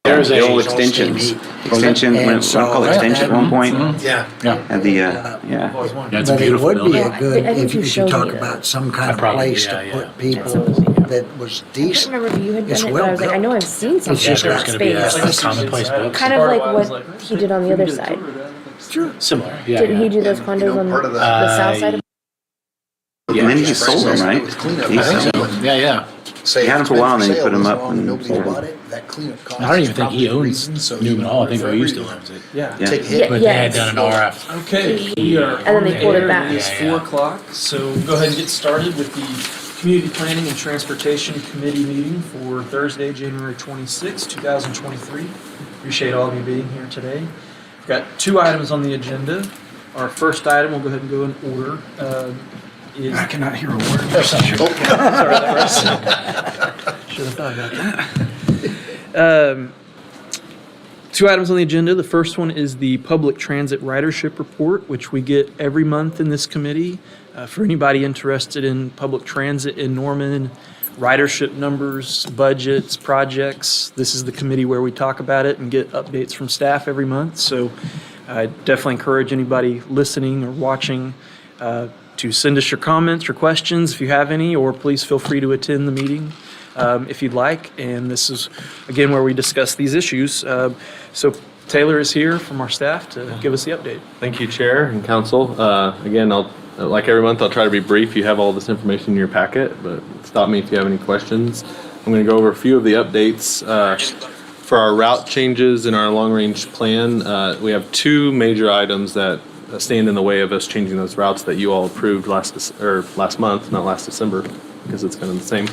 There's the a old extensions. Extension, And when so- I call it extension at one point. Yeah. Had the, I've yeah. always wanted. Yeah, it's a But it beautiful would be building. a good, I think if you you showed talk me that. about some kind of probably- place yeah, to yeah. put people that was I can't decent. remember if you had It's done it, well but I was like, I know I've seen something just in there's that gonna be a space. commonplace books. Kind of like what he did on the other side. Similar. Yeah. Didn't he yeah. do those condos on part of the the- south side of? And then he just sold them, right? He I think sold so. them. Yeah, yeah. He had them for a while and then he put them up and Nobody sold bought them. it, that cleanup cost. I don't even is think he probably the owns reason, so Newman you Hall. I think for OU every- still owns it. Yeah. Yeah. Take a Yeah, hit. But they had done an RF. Okay, we are And then on they the pulled it air. back. It is Yeah, yeah. 4 o'clock, so we'll go ahead and get started with the Community Planning and Transportation Committee meeting for Thursday, January 26, 2023. Appreciate all of you being here today. We've got 2 items on the agenda. Our first item, we'll go ahead and go in order, is... I cannot hear a word. Sorry about that, Should have thought about that. 2 items on the agenda. The first one is the Public Transit Ridership Report, which we get every month in this committee. For anybody interested in public transit in Norman, ridership numbers, budgets, projects, this is the committee where we talk about it and get updates from staff every month. So I definitely encourage anybody listening or watching to send us your comments or questions if you have any, or please feel free to attend the meeting if you'd like. And this is, again, where we discuss these issues. So Taylor is here from our staff to give us the update. Thank you, Chair and Council. Again, like every month, I'll try to be brief. You have all this information in your packet, but stop me if you have any questions. I'm going to go over a few of the updates. For our route changes in our long-range plan, we have 2 major items that stand in the way of us changing those routes that you all approved last month, not last December, because it's kind of the same.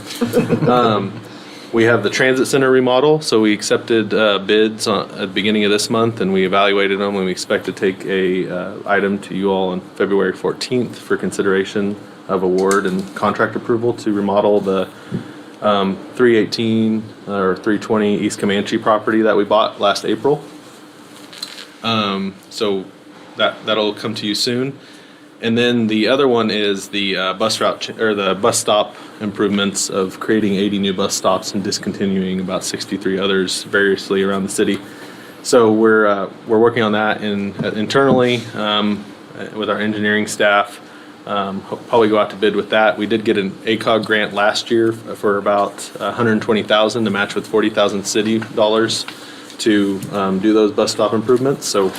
We have the transit center remodel, so we accepted bids at the beginning of this month, and we evaluated them, and we expect to take a item to you all on February 14th for consideration of award and contract approval to remodel the 318 or 320 East Comanche property that we bought last April. So that'll come to you soon. And then the other one is the bus route or the bus stop improvements of creating 80 new bus stops and discontinuing about 63 others variously around the city. So we're working on that internally with our engineering staff. Probably go out to bid with that. We did get an ACOG grant last year for about $120,000 to match with $40,000 city dollars to do those bus stop improvements. So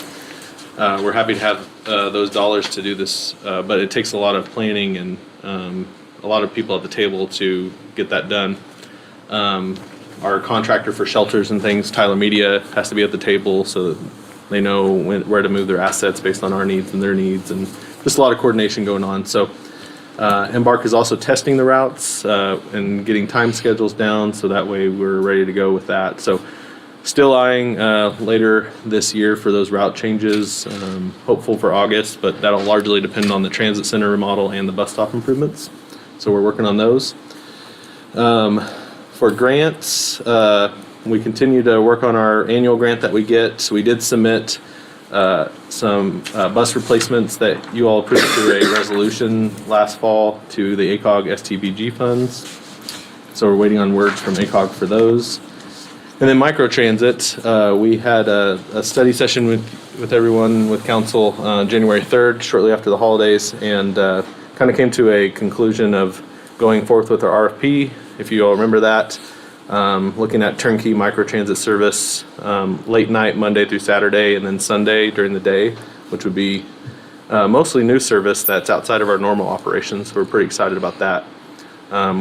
we're happy to have those dollars to do this, but it takes a lot of planning and a lot of people at the table to get that done. Our contractor for shelters and things, Tyler Media, has to be at the table so that they know where to move their assets based on our needs and their needs, and just a lot of coordination going on. So Embark is also testing the routes and getting time schedules down, so that way we're ready to go with that. So still eyeing later this year for those route changes, hopeful for August, but that'll largely depend on the transit center remodel and the bus stop improvements. So we're working on those. For grants, we continue to work on our annual grant that we get. So we did submit some bus replacements that you all approved through a resolution last fall to the ACOG STBG funds. So we're waiting on words from ACOG for those. And then microtransit, we had a study session with everyone, with council, January 3rd, shortly after the holidays, and kind of came to a conclusion of going forth with our RFP, if you all remember that. Looking at turnkey microtransit service, late night, Monday through Saturday, and then Sunday during the day, which would be mostly new service that's outside of our normal operations. So we're pretty excited about that.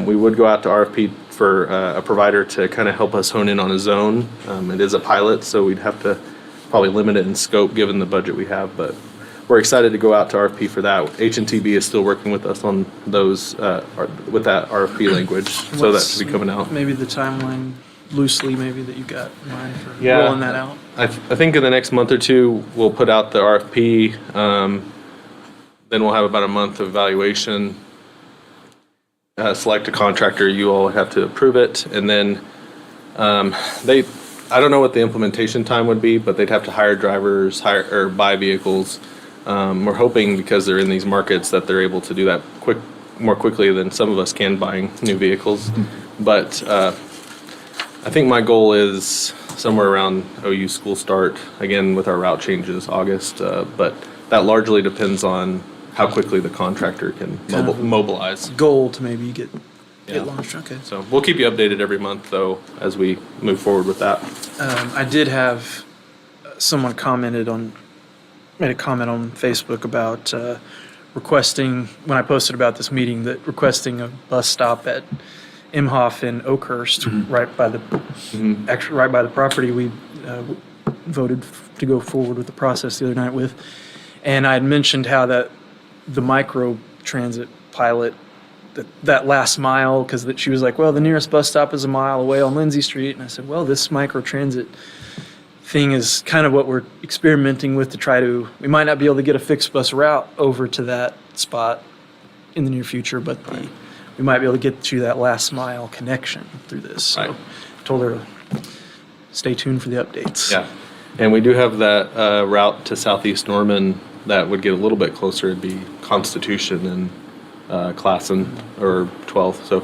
We would go out to RFP for a provider to kind of help us hone in on a zone. It is a pilot, so we'd have to probably limit it in scope given the budget we have, but we're excited to go out to RFP for that. HNTB is still working with us on those, with that RFP language, so that should be coming out. Maybe the timeline loosely, maybe that you got in mind for Yeah. rolling that out. I think in the next month or two, we'll put out the RFP. Then we'll have about a month of evaluation. Select a contractor, you all have to approve it, and then I don't know what the implementation time would be, but they'd have to hire drivers, or buy vehicles. We're hoping, because they're in these markets, that they're able to do that more quickly than some of us can buying new vehicles. But I think my goal is somewhere around OU school start, again with our route changes August, but that largely depends on how quickly the contractor can Kind of a mobilize. Goal to maybe get Yeah. launched. Okay. So we'll keep you updated every month though as we move forward with that. I did have someone made a comment on Facebook about requesting, when I posted about this meeting, that requesting a bus stop at Imhoff and Oakhurst, right by the actually right by the property we voted to go forward with the process the other night with. And I had mentioned how that the micro transit pilot, that last mile, because she was like, well, the nearest bus stop is a mile away on Lindsay Street. And I said, well, this micro transit thing is kind of what we're experimenting with to try to, we might not be able to get a fixed bus route over to that spot in the near future, but we might be able to get you that last mile connection through this. So Right. I told her to stay tuned for the updates. Yeah, and we do have that route to Southeast Norman that would get a little bit closer. It'd be Constitution and Classen or 12th, so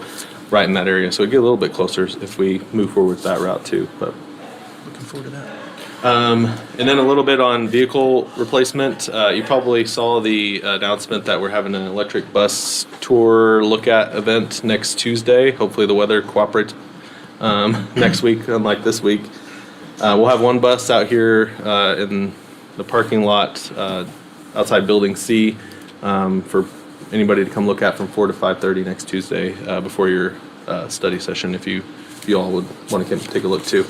right in that area. So it'd get a little bit closer if we move forward with that route too. But Looking forward to that. and then a little bit on vehicle replacement. You probably saw the announcement that we're having an electric bus tour look at event next Tuesday. Hopefully the weather cooperates next week, unlike this week. We'll have one bus out here in the parking lot outside Building C for anybody to come look at from 4 to 5:30 next Tuesday before your study session. If you all would want to take a look too.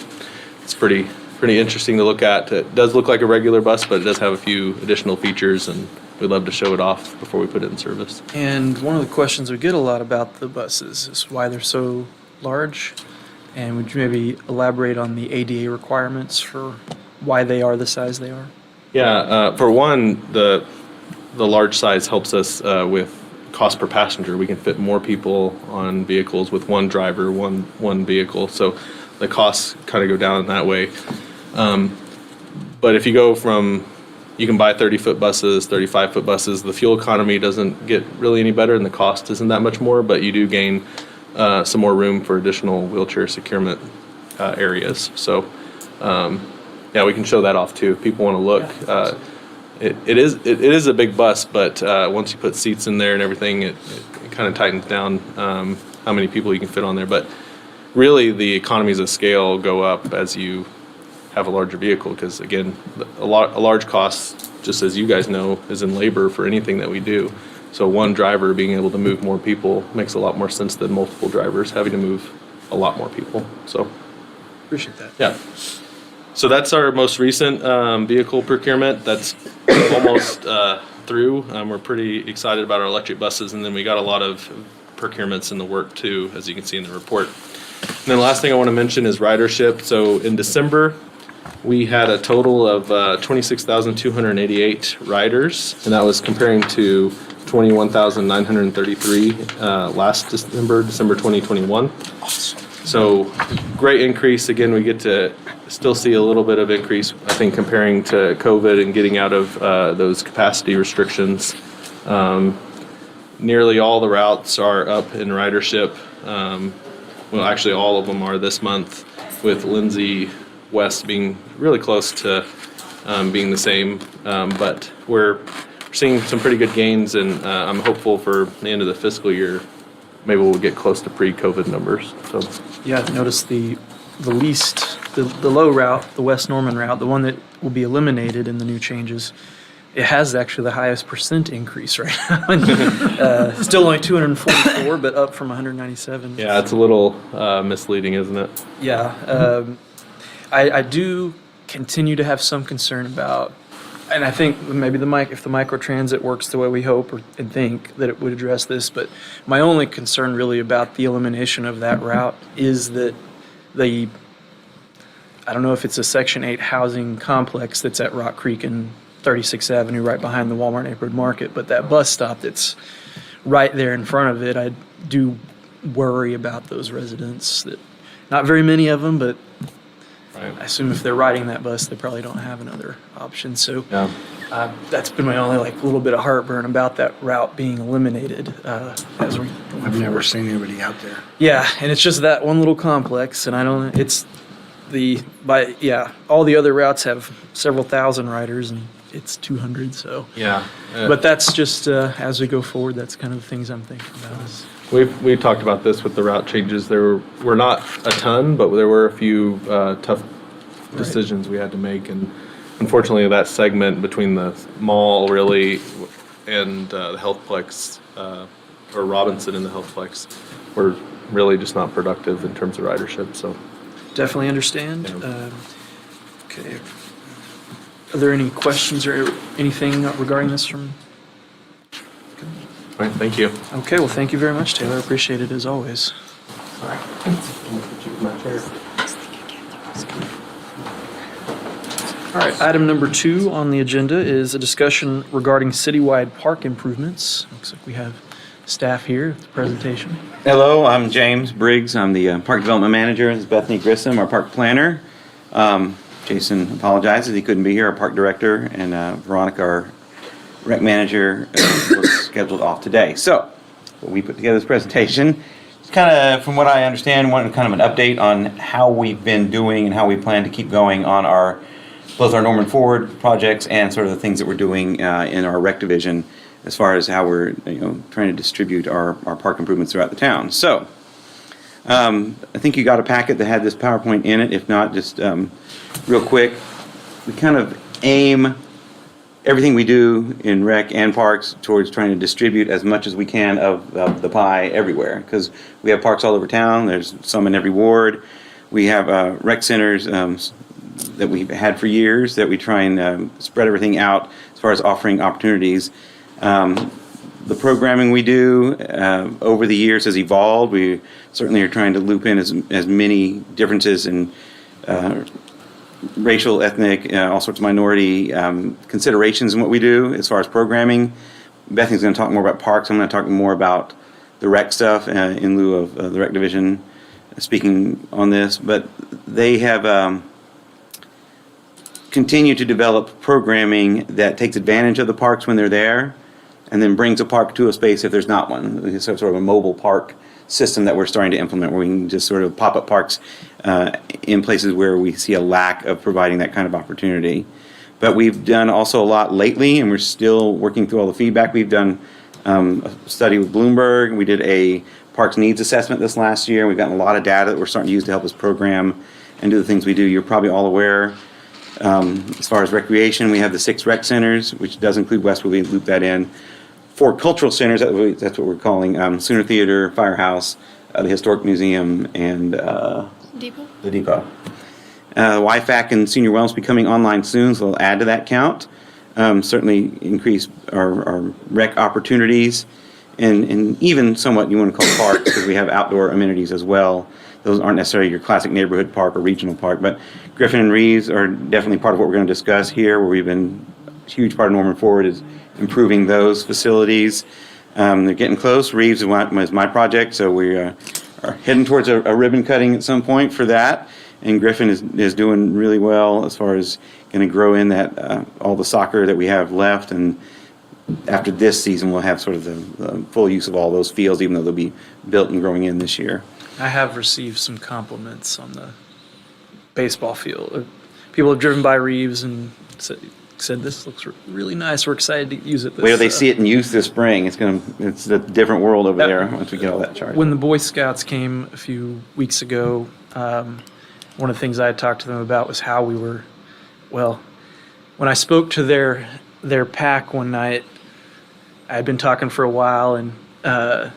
It's pretty interesting to look at. It does look like a regular bus, but it does have a few additional features, and we'd love to show it off before we put it in service. And one of the questions we get a lot about the buses is why they're so large. And would you maybe elaborate on the ADA requirements for why they are the size they are? Yeah, for one, the large size helps us with cost per passenger. We can fit more people on vehicles with one driver, one vehicle, so the costs kind of go down that way. But if you go from, you can buy 30-foot buses, 35-foot buses, the fuel economy doesn't get really any better and the cost isn't that much more, but you do gain some more room for additional wheelchair securement areas. So, yeah, we can show that off too if people want to look. It is a big bus, but once you put seats in there and everything, it kind of tightens down how many people you can fit on there. But really, the economies of scale go up as you have a larger vehicle, because again, a large cost, just as you guys know, is in labor for anything that we do. So one driver being able to move more people makes a lot more sense than multiple drivers having to move a lot more people. So Appreciate that. yeah. So that's our most recent vehicle procurement. That's almost through. We're pretty excited about our electric buses, and then we got a lot of procurements in the work too, as you can see in the report. And then the last thing I want to mention is ridership. So in December, we had a total of 26,288 riders, and that was comparing to 21,933 last December 2021. So great increase. Again, we get to still see a little bit of increase, I think, comparing to COVID and getting out of those capacity restrictions. Nearly all the routes are up in ridership. Well, actually, all of them are this month, with Lindsay West being really close to being the same. But we're seeing some pretty good gains, and I'm hopeful for the end of the fiscal year, maybe we'll get close to pre-COVID numbers. So Yeah, I've noticed the low route, the West Norman route, the one that will be eliminated in the new changes, it has actually the highest % increase right now. Still only 244, but up from 197. yeah, it's a little misleading, isn't it? Yeah, I do continue to have some concern about, and I think maybe if the microtransit works the way we hope and think, that it would address this, but my only concern really about the elimination of that route is that I don't know if it's a Section 8 housing complex that's at Rock Creek and 36th Avenue right behind the Walmart Neighborhood Market, but that bus stop that's right there in front of it, I do worry about those residents. That not very many of them, but Right. I assume if they're riding that bus, they probably don't have another option. So Yeah. that's been my only little bit of heartburn about that route being eliminated. I've never seen anybody out there. Yeah, and it's just that one little complex, and it's all the other routes have several thousand riders, and it's 200. So, Yeah. but that's just as we go forward. That's kind of the things I'm thinking about. We talked about this with the route changes. There were not a ton, but there were a few tough decisions we had to make, and unfortunately, that segment between the mall really and the Healthplex or Robinson and the Healthplex were really just not productive in terms of ridership. So Definitely understand. Yeah. Okay. Are there any questions or anything regarding this from? all right, thank you. Okay, well, thank you very much, Taylor. I appreciate it as always. All right, item number 2 on the agenda is a discussion regarding citywide park improvements. Looks like we have staff here at the presentation. Hello, I'm James Briggs. I'm the Park Development Manager. This is Bethany Grissom, our Park Planner. Jason apologizes he couldn't be here, our Park Director, and Veronica, our Rec Manager, was scheduled off today. So, we put together this presentation. It's kind of, from what I understand, kind of an update on how we've been doing and how we plan to keep going on both our Norman Forward projects and sort of the things that we're doing in our rec division as far as how we're trying to distribute our park improvements throughout the town. So, I think you got a packet that had this PowerPoint in it. If not, just real quick, we kind of aim everything we do in rec and parks towards trying to distribute as much as we can of the pie everywhere, because we have parks all over town. There's some in every ward. We have rec centers that we've had for years that we try and spread everything out as far as offering opportunities. The programming we do over the years has evolved. We certainly are trying to loop in as many differences in racial, ethnic, all sorts of minority considerations in what we do as far as programming. Bethany's going to talk more about parks. I'm going to talk more about the rec stuff in lieu of the rec division speaking on this. But they have continued to develop programming that takes advantage of the parks when they're there and then brings a park to a space if there's not one. It's sort of a mobile park system that we're starting to implement where we can just sort of pop up parks in places where we see a lack of providing that kind of opportunity. But we've done also a lot lately, and we're still working through all the feedback. We've done a study with Bloomberg. We did a parks needs assessment this last year. We've gotten a lot of data that we're starting to use to help us program and do the things we do. You're probably all aware. As far as recreation, we have the 6 rec centers, which does include Westwood. We loop that in. 4 cultural centers, that's what we're calling Sooner Theater, Firehouse, the Historic Museum, and Depot? the Depot. YFAC and Senior Wellness be coming online soon, so we'll add to that count. Certainly increase our rec opportunities, and even somewhat you want to call parks, because we have outdoor amenities as well. Those aren't necessarily your classic neighborhood park or regional park, but Griffin and Reeves are definitely part of what we're going to discuss here, where we've been, a huge part of Norman Forward is improving those facilities. They're getting close. Reeves is my project, so we are heading towards a ribbon cutting at some point for that. And Griffin is doing really well as far as going to grow in that all the soccer that we have left. And after this season, we'll have sort of the full use of all those fields, even though they'll be built and growing in this year. I have received some compliments on the baseball field. People have driven by Reeves and said this looks really nice. We're excited to use it. Wait till they see it in use this spring. It's a different world over there once we get all that charted. When the Boy Scouts came a few weeks ago, one of the things I had talked to them about was how we were, well, when I spoke to their pack one night, I had been talking for a while, and the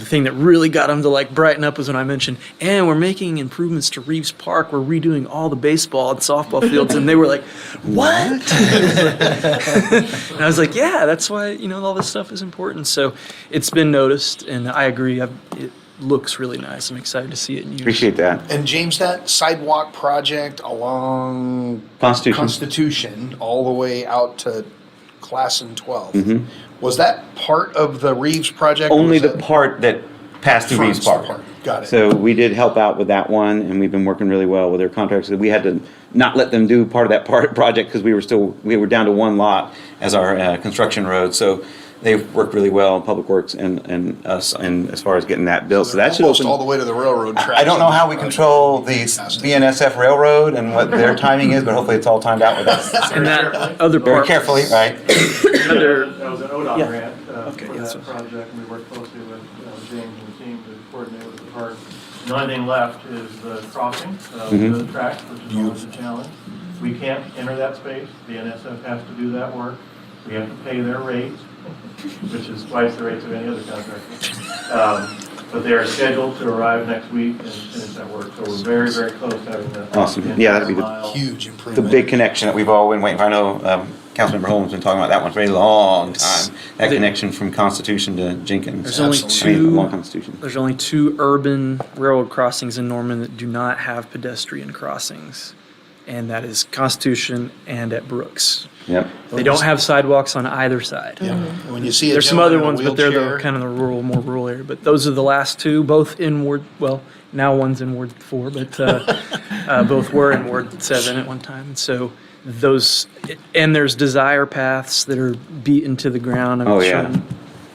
thing that really got them to like brighten up was when I mentioned, and we're making improvements to Reeves Park. We're redoing all the baseball and softball fields. And they were like, what? And I was like, yeah, that's why, all this stuff is important. So it's been noticed, and I agree. It looks really nice. I'm excited to see it in use. Appreciate that. And James, that sidewalk project along Constitution all the way out to Class in 12, was that part of the Reeves project? Only the part that passed through Reeves Park. Got it. So we did help out with that one, and we've been working really well with their contractors. We had to not let them do part of that project because we were down to one lot as our construction road. So they've worked really well, Public Works and us, and as far as getting that built. So that should Almost open. all the way to the railroad tracks. I don't know how we on the control the project. BNSF Railroad and what their timing is, but hopefully it's all timed out with us. And that other Very part. carefully, right? Under- That was an ODOT Yeah. grant Okay, for yeah, that so- project, and we worked closely with James and the team to coordinate with the park. The only thing left is the crossing of the tracks, which is always a challenge. We can't enter that space. The NSF has to do that work. We have to pay their rates, which is twice the rates of any other contractor. But they are scheduled to arrive next week and finish that work. So we're very, very close to having that. Awesome. Yeah, that'd be the- mile. Huge The improvement. big connection that we've all been waiting for. I know Councilmember Holmes been talking about that one for a long time. That The- connection from Constitution to Jenkins. There's only Absolutely. I mean, two. along Constitution. There's only 2 urban railroad crossings in Norman that do not have pedestrian crossings, and that is Constitution and at Brooks. Yep. They don't have sidewalks on either side. Yeah. When you see a There's some other gentleman ones, in a but they're the wheelchair, kind of the more rural area. But those are the last 2, both in Ward. Well, now one's in Ward 4, but both were in Ward 7 at one time. So those, and there's desire paths that are beaten to the ground. I Oh, was yeah. showing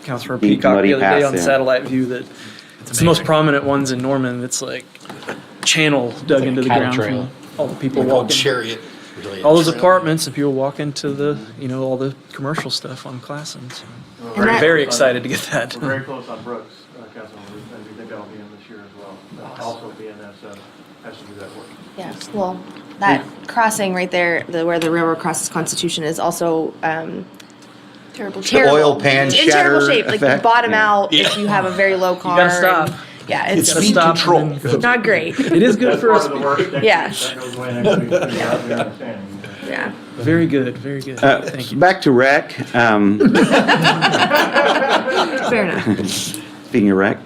Councilor Deep, Peacock muddy the other day paths, on yeah. satellite view that it's the most prominent ones in Norman. It's like a channel dug into the cattle ground trail. from all the people called walking. Chariot. All those apartments, and people walk into the, all the commercial stuff on Classen. So We're And that- very excited to get that. We're very close on Brooks, Councilman, and we think that'll be in this year as well. Also, BNS has to do that work. Yes, well, that crossing right there, where the railroad crosses Constitution is also Terrible. terrible. oil pan In shatter terrible shape, like you effect. bottom Yeah. out if you have a very low car. gotta stop. and- Yeah, It's it's speed stop control. and then go. not great. It is good That's for part us. of the work next week. Yeah. That goes away next week. We understand. Yeah. Very good, very good. Thank you. Back to rec. Fair enough. Speaking of rec,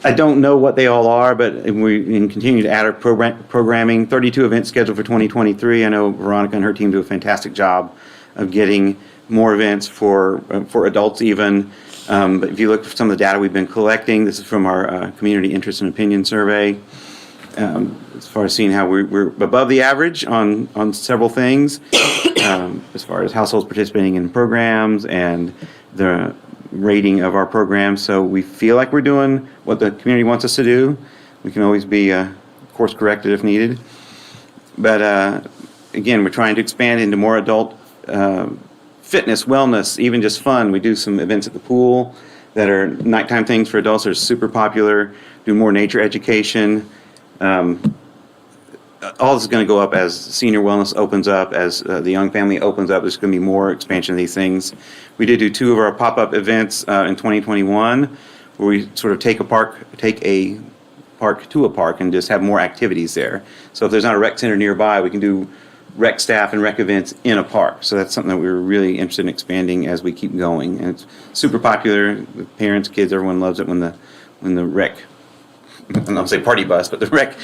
I don't know what they all are, but we can continue to add our programming. 32 events scheduled for 2023. I know Veronica and her team do a fantastic job of getting more events for adults even. But if you look at some of the data we've been collecting, this is from our community interest and opinion survey. As far as seeing how we're above the average on several things, as far as households participating in programs and the rating of our programs. So we feel like we're doing what the community wants us to do. We can always be course corrected if needed. But again, we're trying to expand into more adult fitness, wellness, even just fun. We do some events at the pool that are nighttime things for adults that are super popular. Do more nature education. All this is going to go up as senior wellness opens up, as the young family opens up. There's going to be more expansion of these things. We did do 2 of our pop-up events in 2021, where we sort of take a park to a park and just have more activities there. So if there's not a rec center nearby, we can do rec staff and rec events in a park. So that's something that we were really interested in expanding as we keep going. And it's super popular. The parents, kids, everyone loves it when the rec, I don't say party bus, but the rec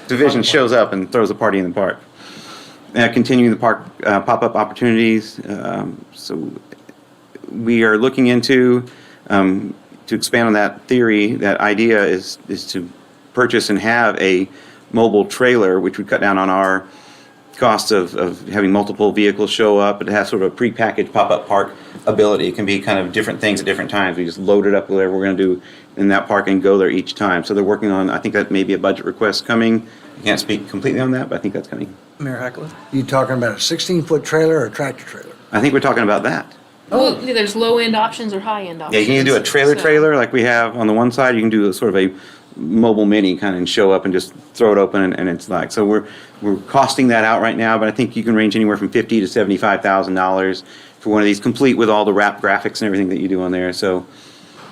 division shows up and throws a party in the park. Continuing the park pop-up opportunities. So we are looking into, to expand on that theory, that idea is to purchase and have a mobile trailer, which would cut down on our cost of having multiple vehicles show up. It has sort of a prepackaged pop-up park ability. It can be kind of different things at different times. We just load it up with whatever we're going to do in that park and go there each time. So they're working on, I think that may be a budget request coming. I can't speak completely on that, but I think that's coming. Mayor Hackler. You talking about a 16-foot trailer or a tractor trailer? I think we're talking about that. Well, there's low-end options or high-end Yeah, options. you can do a So- trailer like we have on the one side. You can do a sort of a mobile mini kind of and show up and just throw it open and it's like, so we're costing that out right now, but I think you can range anywhere from $50,000 to $75,000 for one of these, complete with all the wrap graphics and everything that you do on there. So,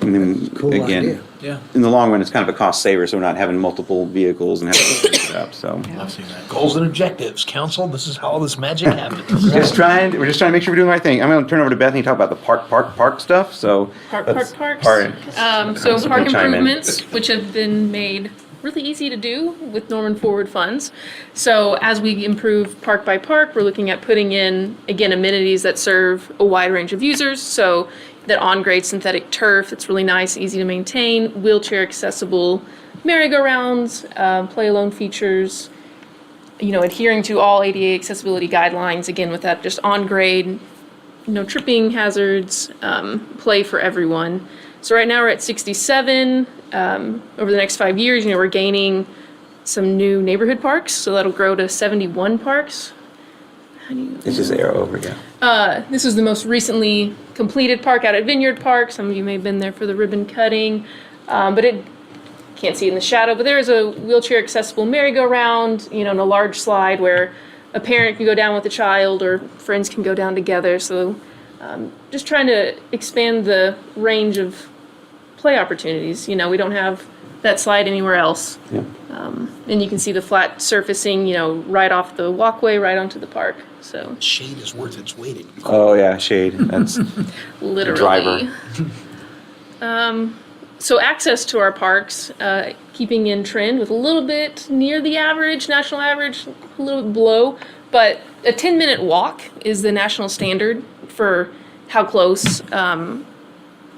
and then Cool again, idea. Yeah. in the long run, it's kind of a cost saver, so we're not having multiple vehicles and having to fix it up. So I've seen that. Goals and objectives, council, this is how all this magic happens. we're just trying to make sure we're doing the right thing. I'm going to turn over to Bethany to talk about the park stuff. So Parks. So Park Someone chime in. improvements, which have been made really easy to do with Norman Forward funds. So as we improve park by park, we're looking at putting in, again, amenities that serve a wide range of users. So that on-grade synthetic turf, it's really nice, easy to maintain, wheelchair accessible merry-go-rounds, play alone features, adhering to all ADA accessibility guidelines, again, with that just on-grade no tripping hazards, play for everyone. So right now we're at 67. Over the next 5 years, we're gaining some new neighborhood parks, so that'll grow to 71 parks. It's just arrow over, yeah. This is the most recently completed park out at Vineyard Park. Some of you may have been there for the ribbon cutting, but it can't see in the shadow. But there is a wheelchair accessible merry-go-round, and a large slide where a parent can go down with a child or friends can go down together. So just trying to expand the range of play opportunities. We don't have that slide anywhere else. Yeah. And you can see the flat surfacing, right off the walkway, right onto the park. So Shade is worth its weight in gold. Oh, yeah, shade. That's literally. driver. So access to our parks, keeping in trend with a little bit near the average, national average, a little bit below, but a 10-minute walk is the national standard for how close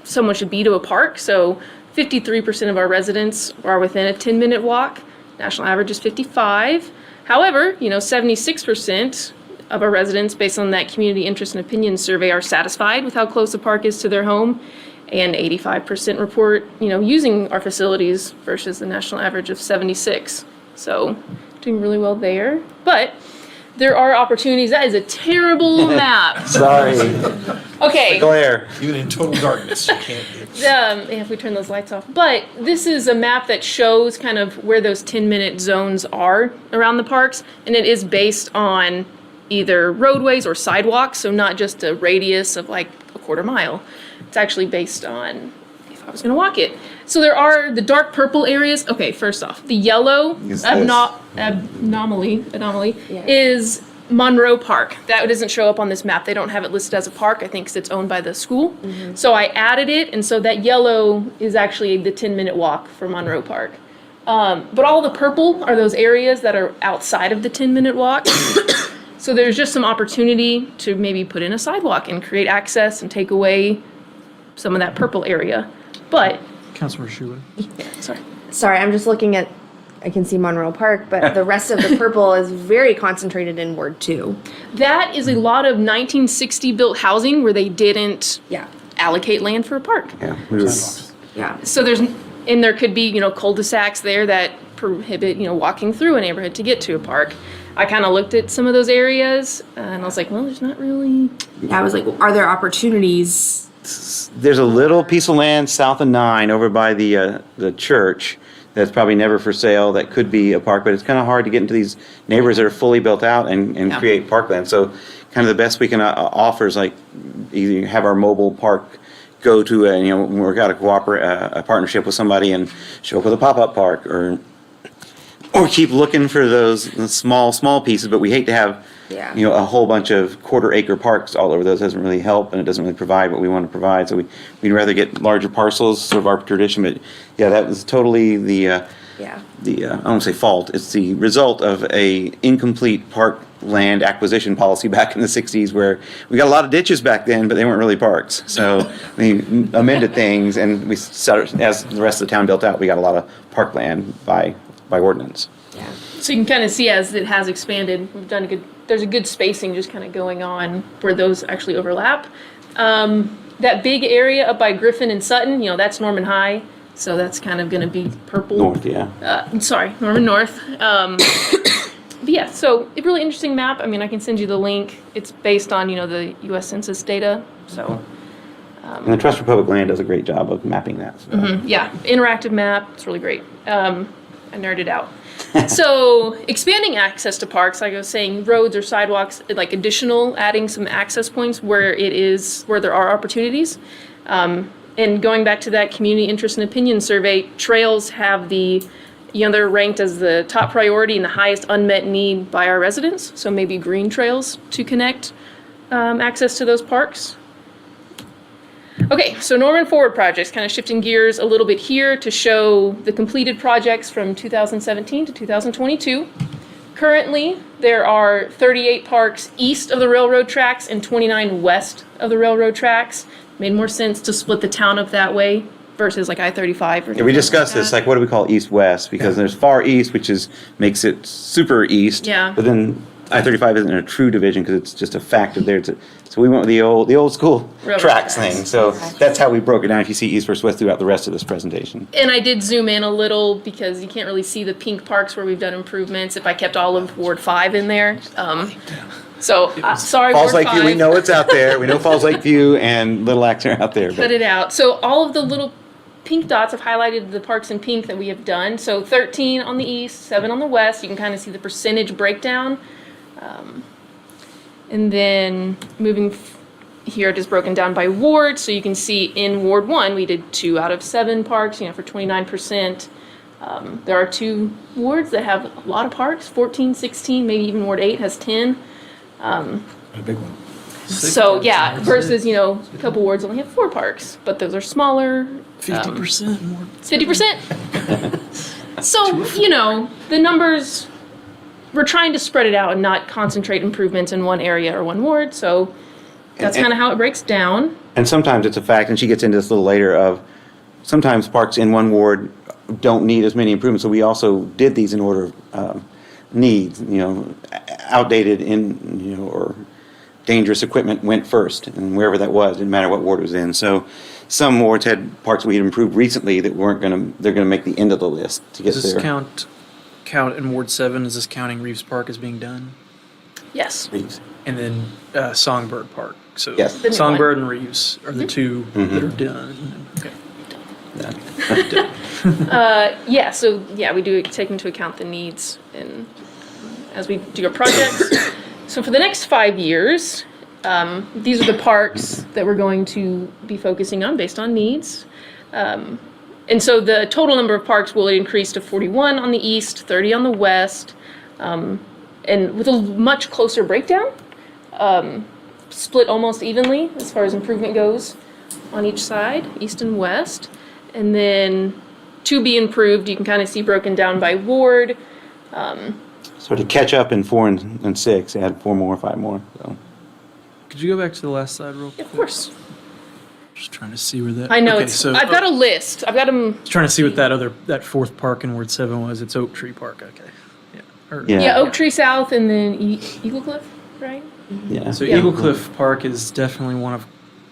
someone should be to a park. So 53% of our residents are within a 10-minute walk. National average is 55. However, 76% of our residents, based on that community interest and opinion survey, are satisfied with how close a park is to their home, and 85% report, using our facilities versus the national average of 76. So doing really well there. But there are opportunities. That is a terrible map. Sorry. Okay. Glare. Even in total darkness, you can't. If we turn those lights off. But this is a map that shows kind of where those 10-minute zones are around the parks, and it is based on either roadways or sidewalks, so not just a radius of like a quarter mile. It's actually based on if I was going to walk it. So there are the dark purple areas. Okay, first off, the yellow Is this? anomaly is Monroe Park. That doesn't show up on this map. They don't have it listed as a park, I think, because it's owned by the school. So I added it, and so that yellow is actually the 10-minute walk for Monroe Park. But all the purple are those areas that are outside of the 10-minute walk. So there's just some opportunity to maybe put in a sidewalk and create access and take away some of that purple area. But, Councilmember Schuler. Sorry, I'm just looking at, I can see Monroe Park, but the rest of the purple is very concentrated in Ward 2. that is a lot of 1960 built housing where they didn't Yeah, allocate land for a park. Yeah. yeah. So there could be, cul-de-sacs there that prohibit, walking through a neighborhood to get to a park. I kind of looked at some of those areas and I was like, well, there's not really. I was like, are there opportunities? There's a little piece of land south of 9 over by the church that's probably never for sale that could be a park, but it's kind of hard to get into these neighborhoods that are fully built out and create parkland. So kind of the best we can offer is like either have our mobile park go to work out a partnership with somebody and show up with a pop-up park or keep looking for those small pieces, but we hate to have a whole bunch of quarter-acre parks all over. Those doesn't really help, and it doesn't really provide what we want to provide. So we'd rather get larger parcels, sort of our tradition. But yeah, that was totally the I don't want to say fault. It's the result of a incomplete park land acquisition policy back in the 60s, where we got a lot of ditches back then, but they weren't really parks. So we amended things, and we started, as the rest of the town built out, we got a lot of parkland by ordinance. Yeah. So you can kind of see as it has expanded, there's a good spacing just kind of going on where those actually overlap. That big area up by Griffin and Sutton, that's Norman High. So that's kind of going to be purple. North, yeah. Norman North. But yeah, so a really interesting map. I mean, I can send you the link. It's based on, the U.S. Census data. So. And the Trust for Public Land does a great job of mapping that. So. Yeah, interactive map. It's really great. I nerded out. So expanding access to parks, like I was saying, roads or sidewalks, like adding some access points where there are opportunities. And going back to that community interest and opinion survey, trails have they're ranked as the top priority and the highest unmet need by our residents. So maybe green trails to connect access to those parks. Okay, so Norman Forward projects, kind of shifting gears a little bit here to show the completed projects from 2017 to 2022. Currently, there are 38 parks east of the railroad tracks and 29 west of the railroad tracks. Made more sense to split the town up that way versus like I-35. Yeah, we discussed this, what do we call east-west? Because there's far east, which makes it super east. Yeah. But then I-35 isn't a true division because it's just a fact of there. So we went with the old school Railroad tracks tracks. thing. So that's how we broke it down. If you see east versus west throughout the rest of this presentation. And I did zoom in a little because you can't really see the pink parks where we've done improvements if I kept all of Ward 5 in there. Sorry, Falls Ward 5. Lakeview, we know it's out there. We know Falls Lakeview and Little Axe are out there. Cut it out. So all of the little pink dots, I've highlighted the parks in pink that we have done. So 13 on the east, 7 on the west. You can kind of see the percentage breakdown. And then here it is broken down by ward. So you can see in Ward 1, we did 2 out of 7 parks, for 29%. There are 2 wards that have a lot of parks, 14, 16, maybe even Ward 8 has 10. A big one. So yeah, versus, a couple wards only have 4 parks, but those are smaller. 50% more. 50%. So, the numbers, we're trying to spread it out and not concentrate improvements in one area or one ward. So that's kind of how it breaks down. And sometimes it's a fact, and she gets into this a little later, of sometimes parks in one ward don't need as many improvements. So we also did these in order of needs, outdated or dangerous equipment went first, and wherever that was, didn't matter what ward it was in. So some wards had parks we had improved recently that they're gonna make the end of the list to get Does this there. count in Ward 7? Is this counting Reeves Park as being done? Yes. And then Songbird Park. So Yes. The new Songbird and Reeves are the 2 that are done. Okay. We do take into account the needs and as we do our projects. So for the next 5 years, these are the parks that we're going to be focusing on based on needs. And so the total number of parks will increase to 41 on the east, 30 on the west, and with a much closer breakdown, split almost evenly as far as improvement goes on each side, east and west. And then to be improved, you can kind of see broken down by ward. So to catch up in 4 and 6, add 4 more, 5 more. So. Could you go back to the last slide real quick? Of course. Just trying to see where that. I know okay, I've got a list. I've got them. Trying to see what that 4th park in Ward 7 was. It's Oak Tree Park. Okay. Yeah. Yeah. Yeah, Oak Tree South and then Eagle Cliff, right? Yeah. So Yeah. Eagle Cliff Park is definitely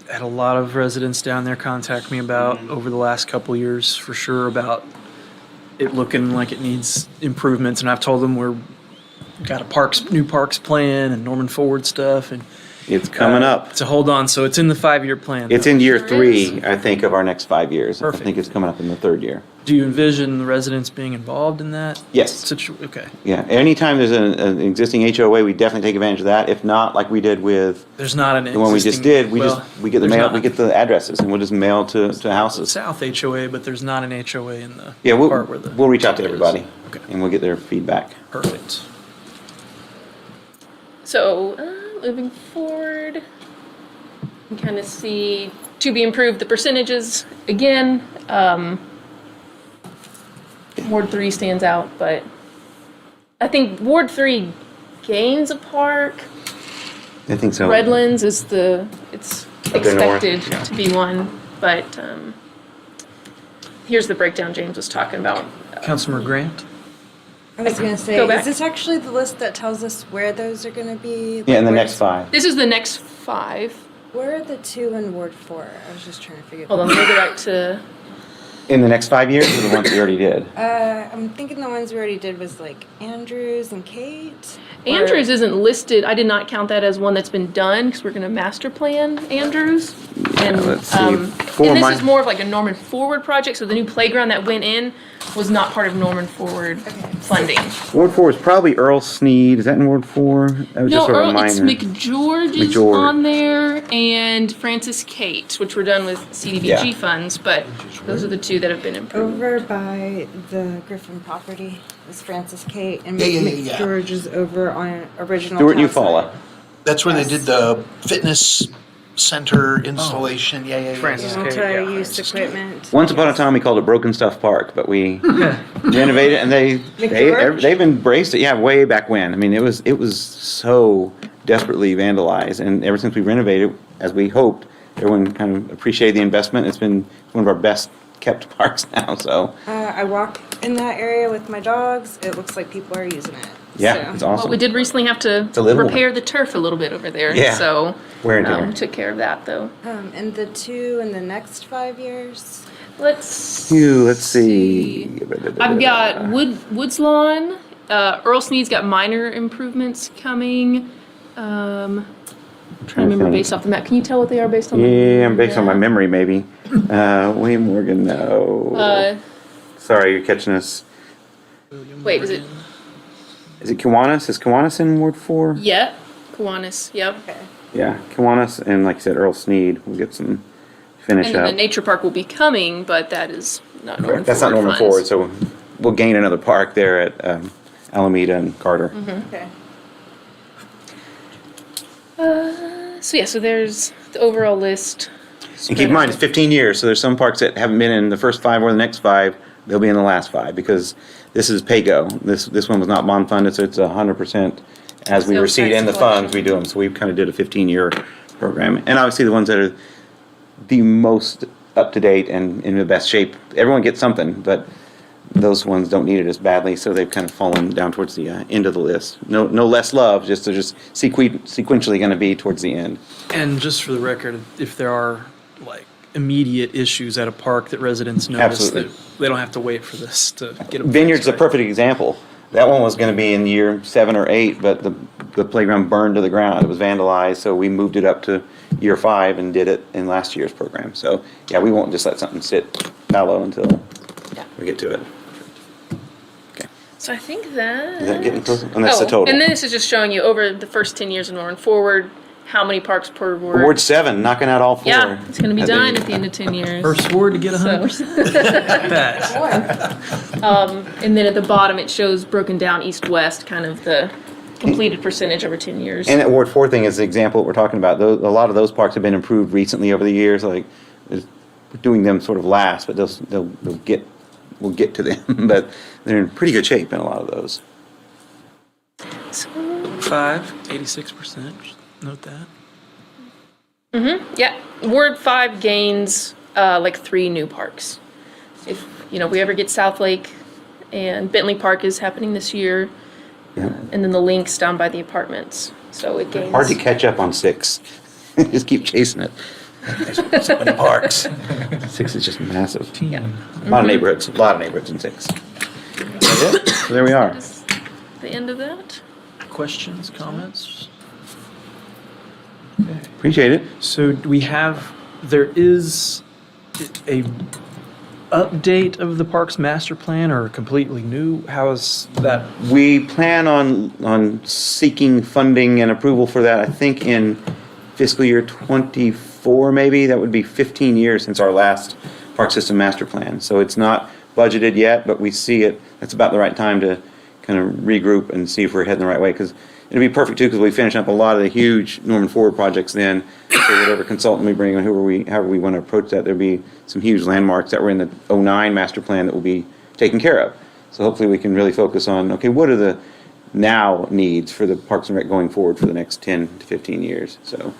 had a lot of residents down there contact me about over the last couple years for sure about it looking like it needs improvements, and I've told them we're got a new parks plan and Norman Forward stuff, and It's coming up. to hold on. So it's in the 5-year plan. It's though. in year Sure 3, I think, of our next 5 years. Perfect. I think it's coming up in the 3rd year. Do you envision the residents being involved in that? Yes. Okay. Yeah. Anytime there's an existing HOA, we definitely take advantage of that. If not, like we did with There's not an the one we just did, we get the mail, we get the addresses, and we'll just mail to houses. South HOA, but there's not an HOA in the Yeah, part where the we'll reach out to is. everybody, Okay. and we'll get their feedback. Perfect. So moving forward, you can kind of see to be improved the percentages again. Ward 3 stands out, but I think Ward 3 gains a park. I think so. Redlands is it's Up there north, expected yeah. to be one, but here's the breakdown James was talking about. Councilmember Grant? I was gonna say, Go back. is this actually the list that tells us where those are gonna be? Yeah, in the Like, next 5. This is the next 5. Where are the 2 in Ward 4? I was just trying to figure. Hold on, let me go back to. In the next 5 years, or the ones we already did? I'm thinking the ones we already did was like Andrews and Kate. or- Andrews isn't listed. I did not count that as one that's been done because we're going to master plan Andrews. And, let's see. and 4 this mine- is more of like a Norman Forward project. So the new playground that went in was not part of Norman Forward funding. Ward 4 is probably Earl Sneed. Is that in Ward 4? That was No, just sort of a Earl, minor. it's McGeorge is McGeorge. on there and Francis Kate, which were done with CDBG Yeah. funds, but those are the 2 that have been improved. Over by the Griffin property is Francis Kate, and Yeah. George is over on original. Stuart town Eufaula. site. That's where they did the fitness center installation. Yeah. Francis Kate. Multi-use equipment. Once upon a time, we called it Broken Stuff Park, but we renovated it, and McGeorge? they've embraced it. Yeah, way back when. I mean, it was so desperately vandalized, and ever since we renovated, as we hoped, everyone kind of appreciated the investment. It's been one of our best kept parks now. So I walk in that area with my dogs. It looks like people are using it. Yeah, So- it's awesome. Well, we did recently have to a little repair the turf a little bit over there. Yeah. So Wear and tear. we took care of that though. And the two in the next 5 years? Let's See. I've got Woods Lawn. Earl Sneed's got minor improvements coming. Trying to remember based off the map. Can you tell what they are based on? Yeah, based on my memory, maybe. William Morgan, no. Sorry, you're catching us. Wait, is it? Is it Kiwanis? Is Kiwanis in Ward 4? Yeah, Kiwanis. Yep. Okay. Yeah, Kiwanis, and like I said, Earl Sneed. We'll get some finish And then up. the nature park will be coming, but that is not Norman That's not Norman funds. Forward, so we'll gain another park there at Alameda and Carter. Okay. So yeah, so there's the overall list. And keep in mind, it's 15 years, so there's some parks that haven't been in the first 5 or the next 5. They'll be in the last 5 because this is pay-go. This one was not bond funded, so it's 100% as we Sales receive tax in the collection. funds, we do them. So we kind of did a 15-year program. And obviously the ones that are the most up-to-date and in the best shape, everyone gets something, but those ones don't need it as badly, so they've kind of fallen down towards the end of the list. No less love, just they're just sequentially going to be towards the end. And just for the record, if there are like immediate issues at a park that residents notice, Absolutely. that they don't have to wait for this to get them. Vineyard's a fixed, right? perfect example. That one was going to be in year 7 or 8, but the playground burned to the ground. It was vandalized, so we moved it up to year 5 and did it in last year's program. So yeah, we won't just let something sit fallow until we get to it. So I think that. Is that getting close? And that's the total. And then this is just showing you over the first 10 years of Norman Forward, how many parks per ward. Ward 7, knocking out all 4. Yeah, it's going to be I done think- at the end of 10 years. First ward to get 100%. And then at the bottom, it shows broken down east-west, kind of the completed percentage over 10 years. And that Ward 4 thing is the example that we're talking about. A lot of those parks have been improved recently over the years. Like, we're doing them sort of last, but we'll get to them. But they're in pretty good shape in a lot of those. 86%. Note that. Yeah, Ward 5 gains like 3 new parks. If we ever get South Lake, and Bentley Park is happening this year, and then the links down by the apartments. So it gains. Hard to catch up on 6. Just keep chasing it. There's so many parks. 6 is just massive. Yeah. A lot of neighborhoods in 6. That's it. So there we are. Is the end of that. Questions, comments? Appreciate it. So there is a update of the parks master plan or completely new? How is that? We plan on seeking funding and approval for that, I think in fiscal year 24 maybe. That would be 15 years since our last park system master plan. So it's not budgeted yet, but we see it. That's about the right time to kind of regroup and see if we're heading the right way. Because it'd be perfect too, because we finish up a lot of the huge Norman Forward projects then. So whatever consultant we bring on, however we want to approach that, there'll be some huge landmarks that were in the 09 master plan that will be taken care of. So hopefully we can really focus on, okay, what are the now needs for the Parks and Rec going forward for the next 10 to 15 years. So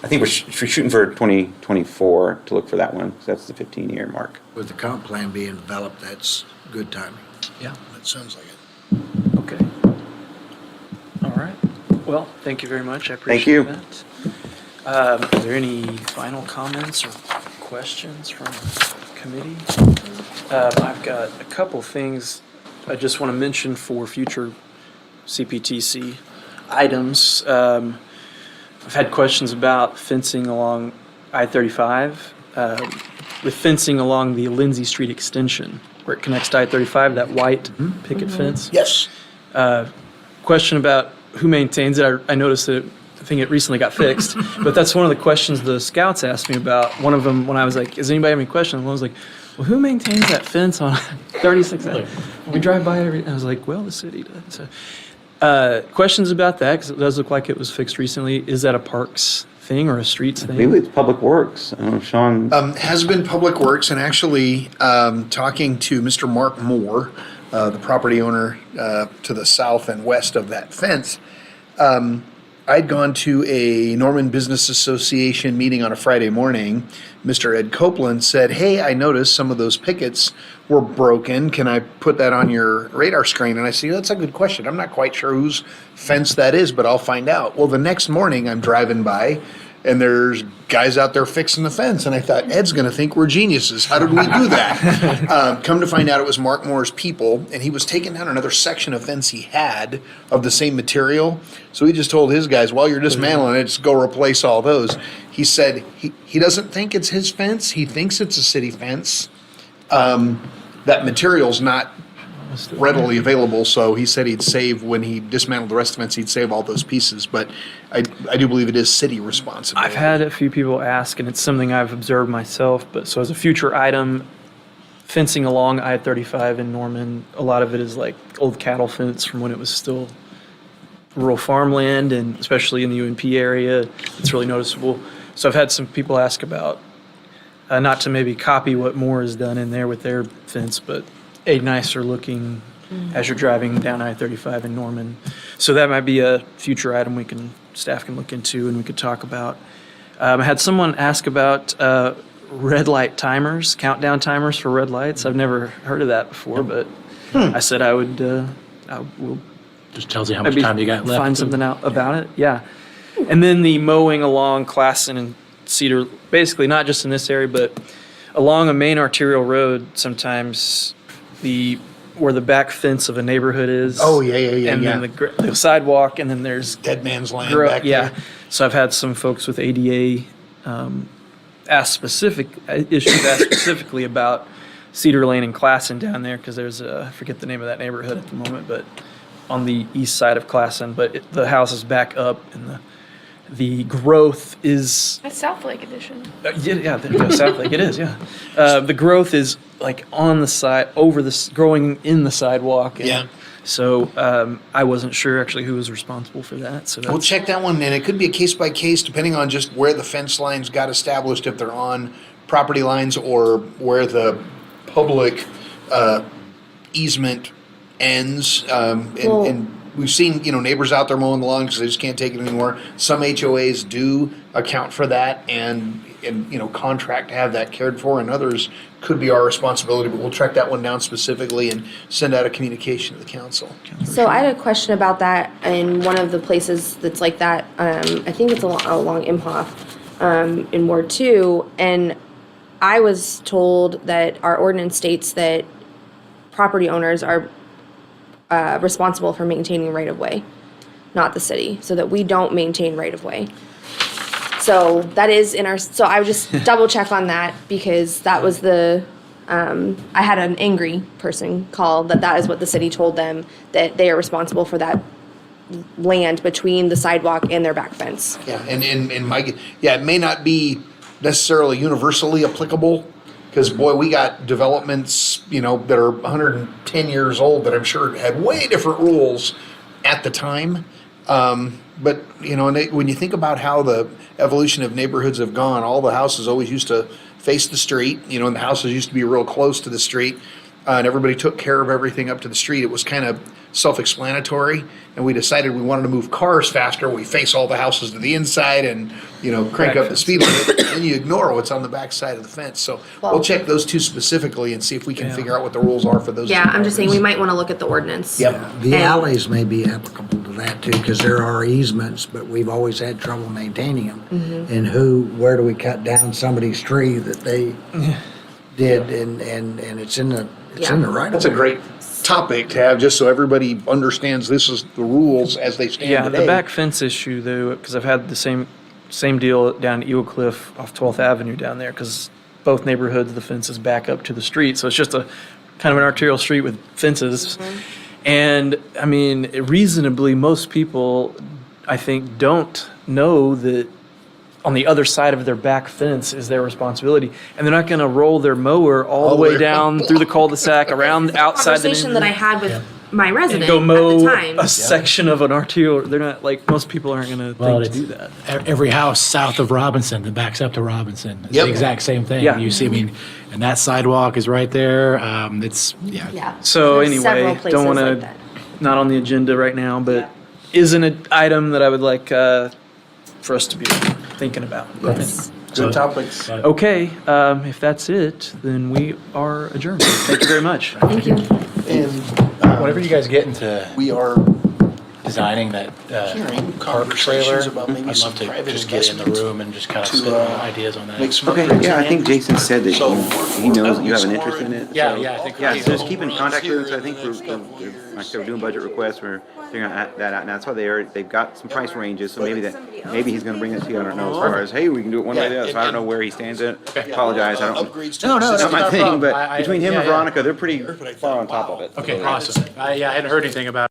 I think we're shooting for 2024 to look for that one, because that's the 15-year mark. With the comp plan being developed, that's good timing. Yeah. That sounds like it. Okay. All right. Well, thank you very much. I Thank appreciate you. that. Are there any final comments or questions from the committee? I've got a couple things I just want to mention for future CPTC items. I've had questions about fencing along I-35, with fencing along the Lindsay Street extension where it connects to I-35, that white picket fence. Yes. Question about who maintains it. I noticed that I think it recently got fixed, but that's one of the questions the scouts asked me about. One of them, when I was like, "Does anybody have any questions?" One was like, "Well, who maintains that fence on 36?" We drive by it every. I was like, "Well, the city does." So, questions about that, because it does look like it was fixed recently. Is that a parks thing or a streets thing? Maybe it's Public Works. I don't know, Sean. Has been Public Works, and actually talking to Mr. Mark Moore, the property owner to the south and west of that fence. I'd gone to a Norman Business Association meeting on a Friday morning. Mr. Ed Copeland said, "Hey, I noticed some of those pickets were broken. Can I put that on your radar screen?" And I said, "That's a good question. I'm not quite sure whose fence that is, but I'll find out." Well, the next morning I'm driving by and there's guys out there fixing the fence. And I thought, Ed's going to think we're geniuses. How did we do that? Come to find out it was Mark Moore's people, and he was taking down another section of fence he had of the same material. So he just told his guys, while you're dismantling it, just go replace all those. He said he doesn't think it's his fence. He thinks it's a city fence. That material's not readily available, so he said he'd save, when he dismantled the rest of the fence, he'd save all those pieces. But I do believe it is city responsibility. I've had a few people ask, and it's something I've observed myself, but so as a future item, fencing along I-35 in Norman, a lot of it is like old cattle fence from when it was still rural farmland, and especially in the UNP area, it's really noticeable. So I've had some people ask about, not to maybe copy what Moore has done in there with their fence, but a nicer looking as you're driving down I-35 in Norman. So that might be a future item staff can look into and we could talk about. I had someone ask about red light timers, countdown timers for red lights. I've never heard of that before, but I said I will Just tells you how much maybe time you got left. find something out about it. Yeah. And then the mowing along Classen and Cedar, basically not just in this area, but along a main arterial road, sometimes where the back fence of a neighborhood is. Oh, yeah. And then the sidewalk, and then there's Dead man's land back there. So I've had some folks with ADA ask specifically about Cedar Lane and Classen down there, because there's I forget the name of that neighborhood at the moment, but on the east side of Classen, but the house is back up, and the growth is That's South Lake Edition. yeah, there you go, South Lake. It is, yeah. The growth is like on the side, growing in the sidewalk. And Yeah. So I wasn't sure actually who was responsible for that. So We'll check that one, and it could be a case by case, depending on just where the fence lines got established, if they're on property lines or where the public easement ends. And we've seen, neighbors out there mowing the lawn because they just can't take it anymore. Some HOAs do account for that and contract to have that cared for, and others could be our responsibility, but we'll track that one down specifically and send out a communication to the council. So I had a question about that in one of the places that's like that. I think it's along Imhoff in Ward 2, and I was told that our ordinance states that property owners are responsible for maintaining right-of-way, not the city, so that we don't maintain right-of-way. So that is so I would just double check on that, because that was I had an angry person call that is what the city told them, that they are responsible for that land between the sidewalk and their back fence. Yeah, and it may not be necessarily universally applicable, because boy, we got developments, that are 110 years old that I'm sure had way different rules at the time. But when you think about how the evolution of neighborhoods have gone, all the houses always used to face the street, and the houses used to be real close to the street, and everybody took care of everything up to the street. It was kind of self-explanatory, and we decided we wanted to move cars faster. We face all the houses to the inside and, crank up the speed limit, and you ignore what's on the back side of the fence. So we'll check those two specifically and see if we can figure out what the rules are for those. Yeah, two I'm just saying we properties. might want to look at the ordinance. Yep. The alleys may be applicable to that too, because there are easements, but we've always had trouble maintaining them. And where do we cut down somebody's tree that they did, and it's in the right. That's a great topic to have, just so everybody understands this is the rules as they stand yeah, today. the back fence issue though, because I've had the same deal down at Eagle Cliff off 12th Avenue down there, because both neighborhoods, the fences back up to the street. So it's just a kind of an arterial street with fences. And I mean, reasonably, most people, I think, don't know that on the other side of their back fence is their responsibility. And they're not going to roll their mower all the way down through the cul-de-sac around outside the Conversation that I neighborhood. had with my resident Go at mow the time. a section of an arterial. They're not like, most people aren't going to think to do that. Every house south of Robinson that backs up to Robinson. It's Yep. the exact same thing. Yeah. You see, and that sidewalk is right there. Yeah. So There's several anyway, places don't want like to, that. not on the agenda right now, but is an item that I would like for us to be thinking about. Yes. Good topics. Okay, if that's it, then we are adjourned. Thank you very much. Thank you. And Whenever you guys get into we are designing that hearing park trailer, conversations about maybe I'd some love to private just get in the investments room and just kind of to, spit ideas on that. make some Okay, upgrades. yeah, I think Jason said that So he knows you have an interest in it. Yeah, so- yeah, I think Yeah, we so do. just keep in contact with him, so I think like I said, we're doing budget requests, we're figuring that out now. That's why they've got some price ranges, so maybe he's gonna bring that to you, I don't know, as far as, hey, we can do it one way or the other, so I don't know where he stands in. Apologize, I don't, Upgrades to No, no, it's not existing- my not a thing, problem. but I- between him yeah, and yeah. Veronica, they're pretty far on top of it. Okay, awesome. I hadn't heard anything about